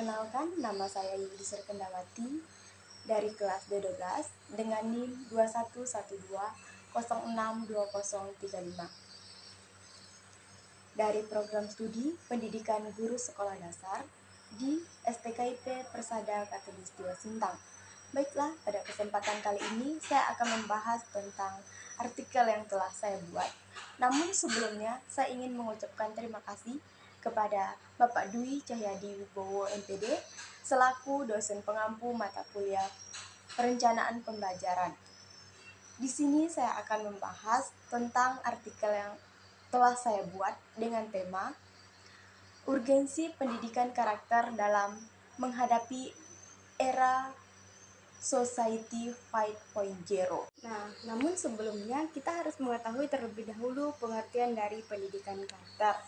Perkenalkan, nama saya Yudhistira Kendawati dari kelas D12 dengan NIM 2112062035 dari program studi Pendidikan Guru Sekolah Dasar di STKIP Persada Khatulistiwa Sintang. Baiklah, pada kesempatan kali ini saya akan membahas tentang artikel yang telah saya buat. Namun sebelumnya, saya ingin mengucapkan terima kasih kepada Bapak Dwi Cahyadi Wibowo MPD selaku dosen pengampu mata kuliah Perencanaan Pembelajaran. Di sini saya akan membahas tentang artikel yang telah saya buat dengan tema Urgensi Pendidikan Karakter dalam Menghadapi Era Society 5.0. Nah, namun sebelumnya kita harus mengetahui terlebih dahulu pengertian dari pendidikan karakter.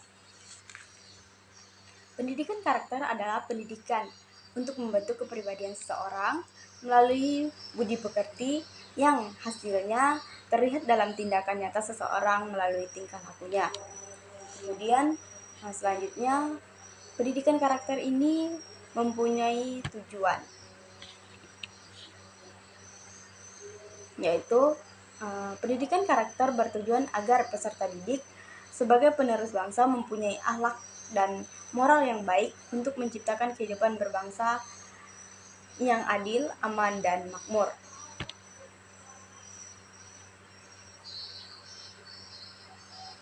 Pendidikan karakter adalah pendidikan untuk membentuk kepribadian seseorang melalui budi pekerti yang hasilnya terlihat dalam tindakan nyata seseorang melalui tingkah lakunya. Kemudian selanjutnya, pendidikan karakter ini mempunyai tujuan, yaitu pendidikan karakter bertujuan agar peserta didik sebagai penerus bangsa mempunyai akhlak dan moral yang baik untuk menciptakan kehidupan berbangsa yang adil, aman, dan makmur.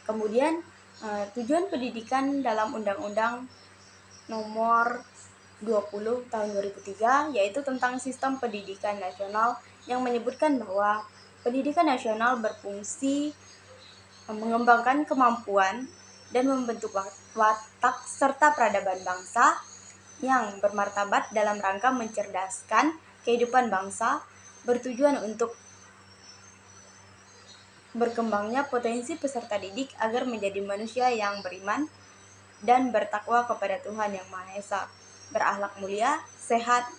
Kemudian tujuan pendidikan dalam Undang-Undang Nomor 20 Tahun 2003 yaitu tentang sistem pendidikan nasional yang menyebutkan bahwa pendidikan nasional berfungsi mengembangkan kemampuan dan membentuk watak serta peradaban bangsa yang bermartabat dalam rangka mencerdaskan kehidupan bangsa, bertujuan untuk berkembangnya potensi peserta didik agar menjadi manusia yang beriman dan bertakwa kepada Tuhan Yang Maha Esa, berakhlak mulia, sehat,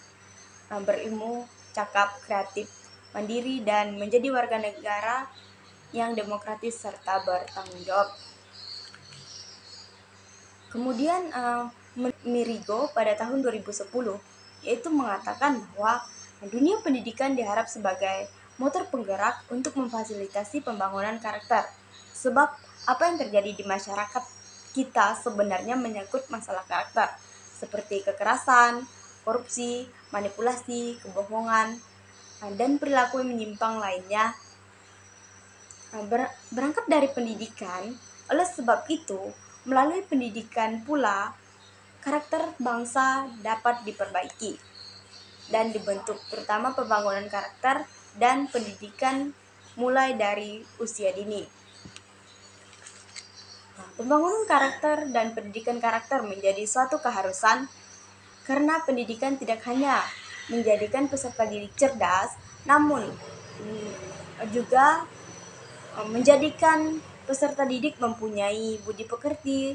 berilmu, cakap, kreatif, mandiri, dan menjadi warga negara yang demokratis serta bertanggung jawab. Kemudian Mirigo pada tahun 2010 yaitu mengatakan bahwa dunia pendidikan diharap sebagai motor penggerak untuk memfasilitasi pembangunan karakter. Sebab apa yang terjadi di masyarakat kita sebenarnya menyangkut masalah karakter, seperti kekerasan, korupsi, manipulasi, kebohongan, dan perilaku yang menyimpang lainnya. Berangkat dari pendidikan, oleh sebab itu, melalui pendidikan pula, karakter bangsa dapat diperbaiki dan dibentuk, terutama pembangunan karakter dan pendidikan mulai dari usia dini. Pembangunan karakter dan pendidikan karakter menjadi suatu keharusan karena pendidikan tidak hanya menjadikan peserta didik cerdas, namun juga menjadikan peserta didik mempunyai budi pekerti,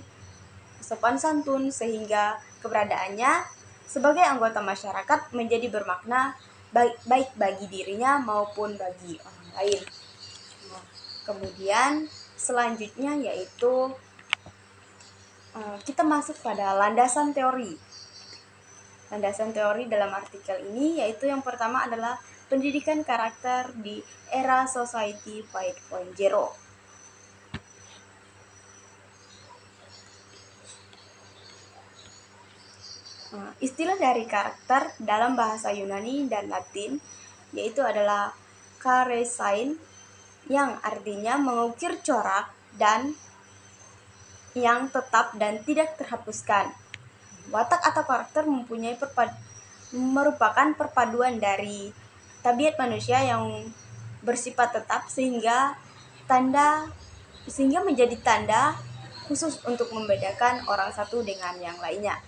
sopan santun, sehingga keberadaannya sebagai anggota masyarakat menjadi bermakna baik bagi dirinya maupun bagi orang lain. Kemudian selanjutnya yaitu kita masuk pada landasan teori. Landasan teori dalam artikel ini yaitu yang pertama adalah pendidikan karakter di era Society 5.0. Istilah dari karakter dalam bahasa Yunani dan Latin yaitu adalah charesin yang artinya mengukir corak dan yang tetap dan tidak terhapuskan. Watak atau karakter merupakan perpaduan dari tabiat manusia yang bersifat tetap sehingga menjadi tanda khusus untuk membedakan orang satu dengan yang lainnya.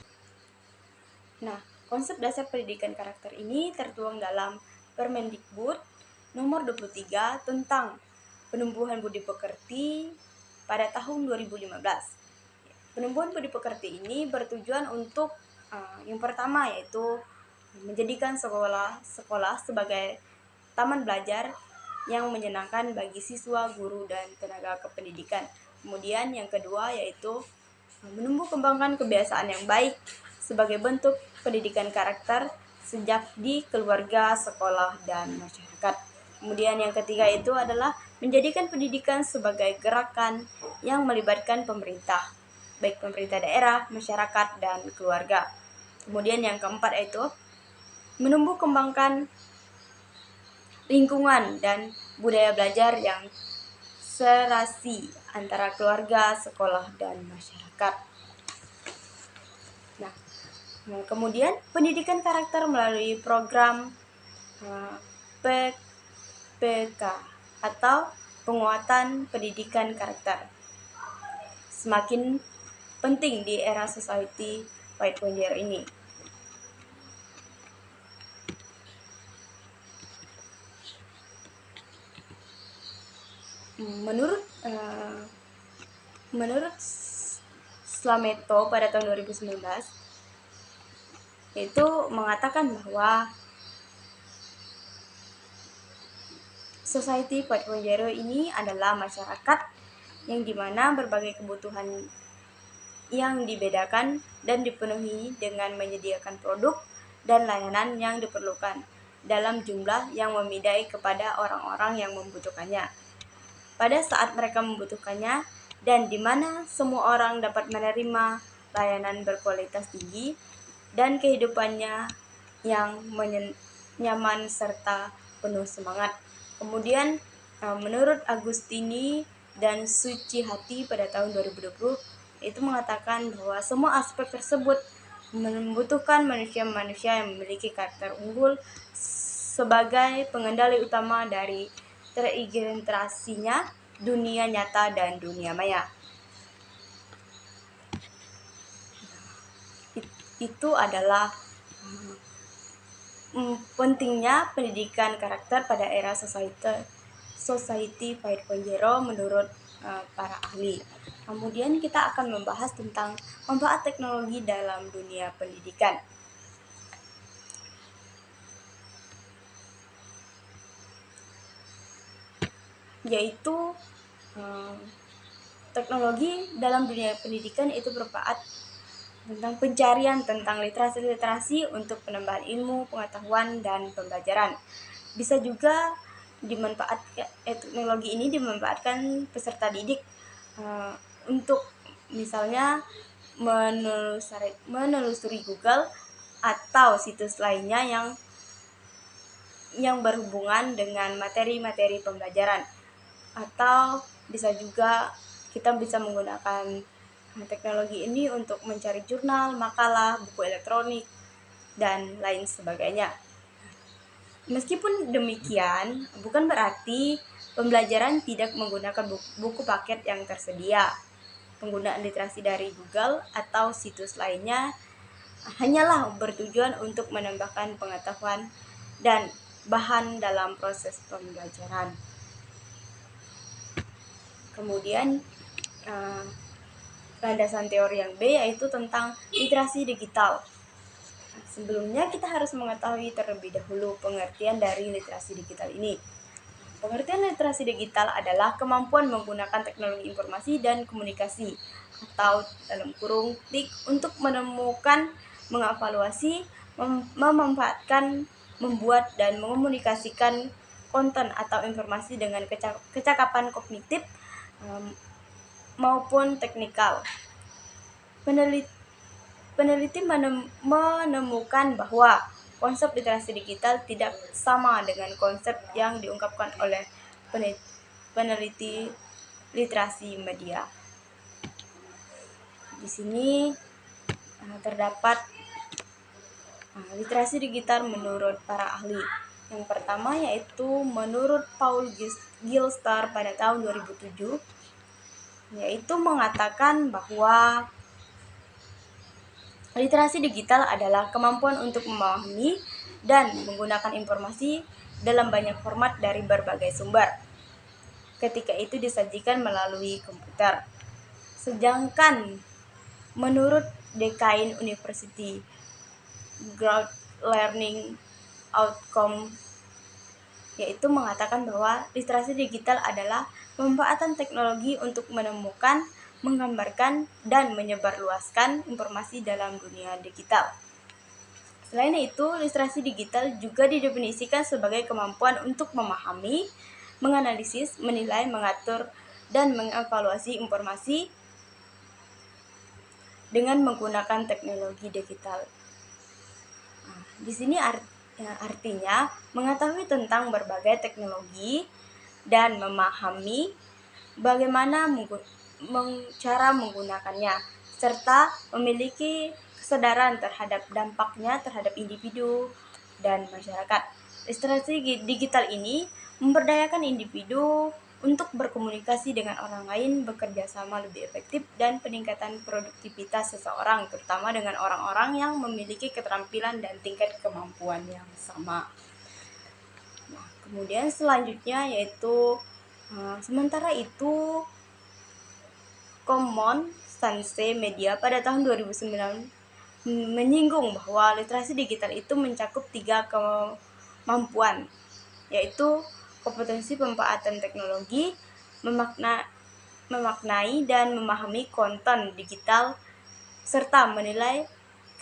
Nah, konsep dasar pendidikan karakter ini tertuang dalam Permendikbud Nomor 23 tentang penumbuhan budi pekerti pada tahun 2015. Penumbuhan budi pekerti ini bertujuan untuk yang pertama yaitu menjadikan sekolah sebagai taman belajar yang menyenangkan bagi siswa, guru, dan tenaga kependidikan. Kemudian yang kedua yaitu menumbuh kembangkan kebiasaan yang baik sebagai bentuk pendidikan karakter sejak di keluarga, sekolah, dan masyarakat. Kemudian yang ketiga itu adalah menjadikan pendidikan sebagai gerakan yang melibatkan pemerintah, baik pemerintah daerah, masyarakat, dan keluarga. Kemudian yang keempat itu menumbuh kembangkan lingkungan dan budaya belajar yang serasi antara keluarga, sekolah, dan masyarakat. Nah, kemudian pendidikan karakter melalui program PPK atau penguatan pendidikan karakter semakin penting di era Society 5.0 ini. Menurut Slameto pada tahun 2019 itu mengatakan bahwa Society 4.0 ini adalah masyarakat yang dimana berbagai kebutuhan yang dibedakan dan dipenuhi dengan menyediakan produk dan layanan yang diperlukan dalam jumlah yang memadai kepada orang-orang yang membutuhkannya pada saat mereka membutuhkannya, dan di mana semua orang dapat menerima layanan berkualitas tinggi dan kehidupannya yang nyaman serta penuh semangat. Kemudian menurut Agustini dan Suci Hati pada tahun 2020 itu mengatakan bahwa semua aspek tersebut membutuhkan manusia-manusia yang memiliki karakter unggul sebagai pengendali utama dari terintegrasinya dunia nyata dan dunia maya. Itu adalah pentingnya pendidikan karakter pada era Society 5.0 menurut para ahli. Kemudian kita akan membahas tentang manfaat teknologi dalam dunia pendidikan. Yaitu teknologi dalam dunia pendidikan itu bermanfaat tentang pencarian tentang literasi untuk penambahan ilmu, pengetahuan, dan pembelajaran. Bisa juga dimanfaatkan teknologi ini dimanfaatkan peserta didik untuk misalnya menelusuri Google atau situs lainnya yang berhubungan dengan materi-materi pembelajaran. Atau bisa juga kita bisa menggunakan teknologi ini untuk mencari jurnal, makalah, buku elektronik, dan lain sebagainya. Meskipun demikian, bukan berarti pembelajaran tidak menggunakan buku paket yang tersedia. Penggunaan literasi dari Google atau situs lainnya hanyalah bertujuan untuk menambahkan pengetahuan dan bahan dalam proses pembelajaran. Kemudian landasan teori yang B yaitu tentang literasi digital. Sebelumnya kita harus mengetahui terlebih dahulu pengertian dari literasi digital ini. Pengertian literasi digital adalah kemampuan menggunakan teknologi informasi dan komunikasi atau dalam kurung TIK untuk menemukan, mengevaluasi, memanfaatkan, membuat dan mengomunikasikan konten atau informasi dengan kecakapan kognitif maupun teknikal. Peneliti menemukan bahwa konsep literasi digital tidak sama dengan konsep yang diungkapkan oleh peneliti literasi media. Di sini terdapat literasi digital menurut para ahli. Yang pertama yaitu menurut Paul Gilster pada tahun 2007, yaitu mengatakan bahwa literasi digital adalah kemampuan untuk memahami dan menggunakan informasi dalam banyak format dari berbagai sumber ketika itu disajikan melalui komputer. Sedangkan menurut Deakin University Growth Learning Outcome yaitu mengatakan bahwa literasi digital adalah pemanfaatan teknologi untuk menemukan, menggambarkan, dan menyebarluaskan informasi dalam dunia digital. Selain itu, literasi digital juga didefinisikan sebagai kemampuan untuk memahami, menganalisis, menilai, mengatur, dan mengevaluasi informasi dengan menggunakan teknologi digital. Di sini artinya mengetahui tentang berbagai teknologi dan memahami bagaimana cara menggunakannya, serta memiliki kesadaran terhadap dampaknya terhadap individu dan masyarakat. Literasi digital ini memberdayakan individu untuk berkomunikasi dengan orang lain, bekerja sama lebih efektif, dan peningkatan produktivitas seseorang, terutama dengan orang-orang yang memiliki keterampilan dan tingkat kemampuan yang sama. Nah, kemudian selanjutnya yaitu sementara itu Common Sense Media pada tahun 2009 menyinggung bahwa literasi digital itu mencakup 3 kemampuan, yaitu kompetensi pemanfaatan teknologi, memaknai dan memahami konten digital, serta menilai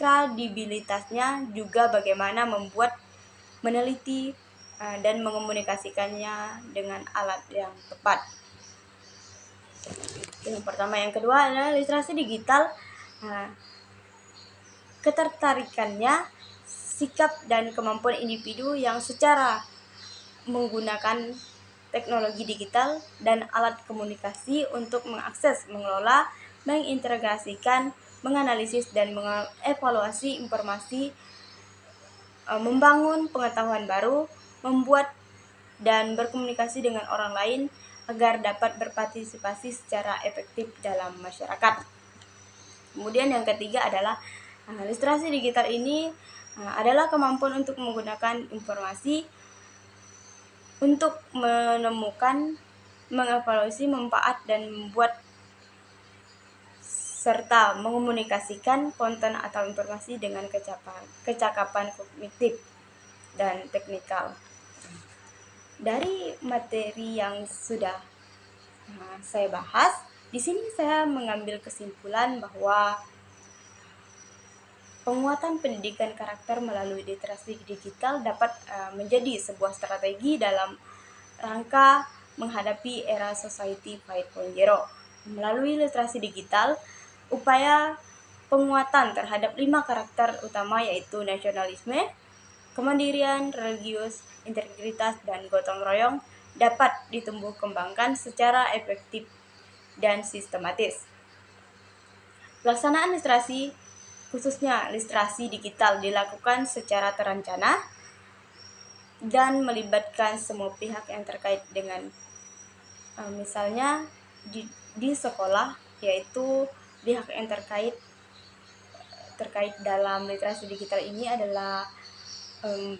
kredibilitasnya, juga bagaimana membuat, meneliti, dan mengomunikasikannya dengan alat yang tepat. Yang pertama. Yang kedua adalah literasi digital, ketertarikannya, sikap dan kemampuan individu yang secara menggunakan teknologi digital dan alat komunikasi untuk mengakses, mengelola, mengintegrasikan, menganalisis, dan mengevaluasi informasi, membangun pengetahuan baru, membuat dan berkomunikasi dengan orang lain agar dapat berpartisipasi secara efektif dalam masyarakat. Kemudian yang ketiga adalah literasi digital ini adalah kemampuan untuk menggunakan informasi untuk menemukan, mengevaluasi manfaat, dan membuat serta mengomunikasikan konten atau informasi dengan kecakapan kognitif dan teknikal. Dari materi yang sudah saya bahas, di sini saya mengambil kesimpulan bahwa penguatan pendidikan karakter melalui literasi digital dapat menjadi sebuah strategi dalam rangka menghadapi era Society 5.0. Melalui literasi digital, upaya penguatan terhadap 5 karakter utama yaitu nasionalisme, kemandirian, religius, integritas, dan gotong royong dapat ditumbuh kembangkan secara efektif dan sistematis. Pelaksanaan literasi, khususnya literasi digital, dilakukan secara terencana dan melibatkan semua pihak yang terkait dengan misalnya di sekolah, yaitu pihak yang terkait dalam literasi digital ini adalah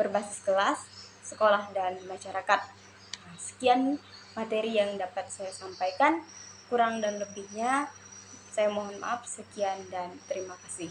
berbasis kelas, sekolah, dan masyarakat. Sekian materi yang dapat saya sampaikan. Kurang dan lebihnya saya mohon maaf. Sekian dan terima kasih.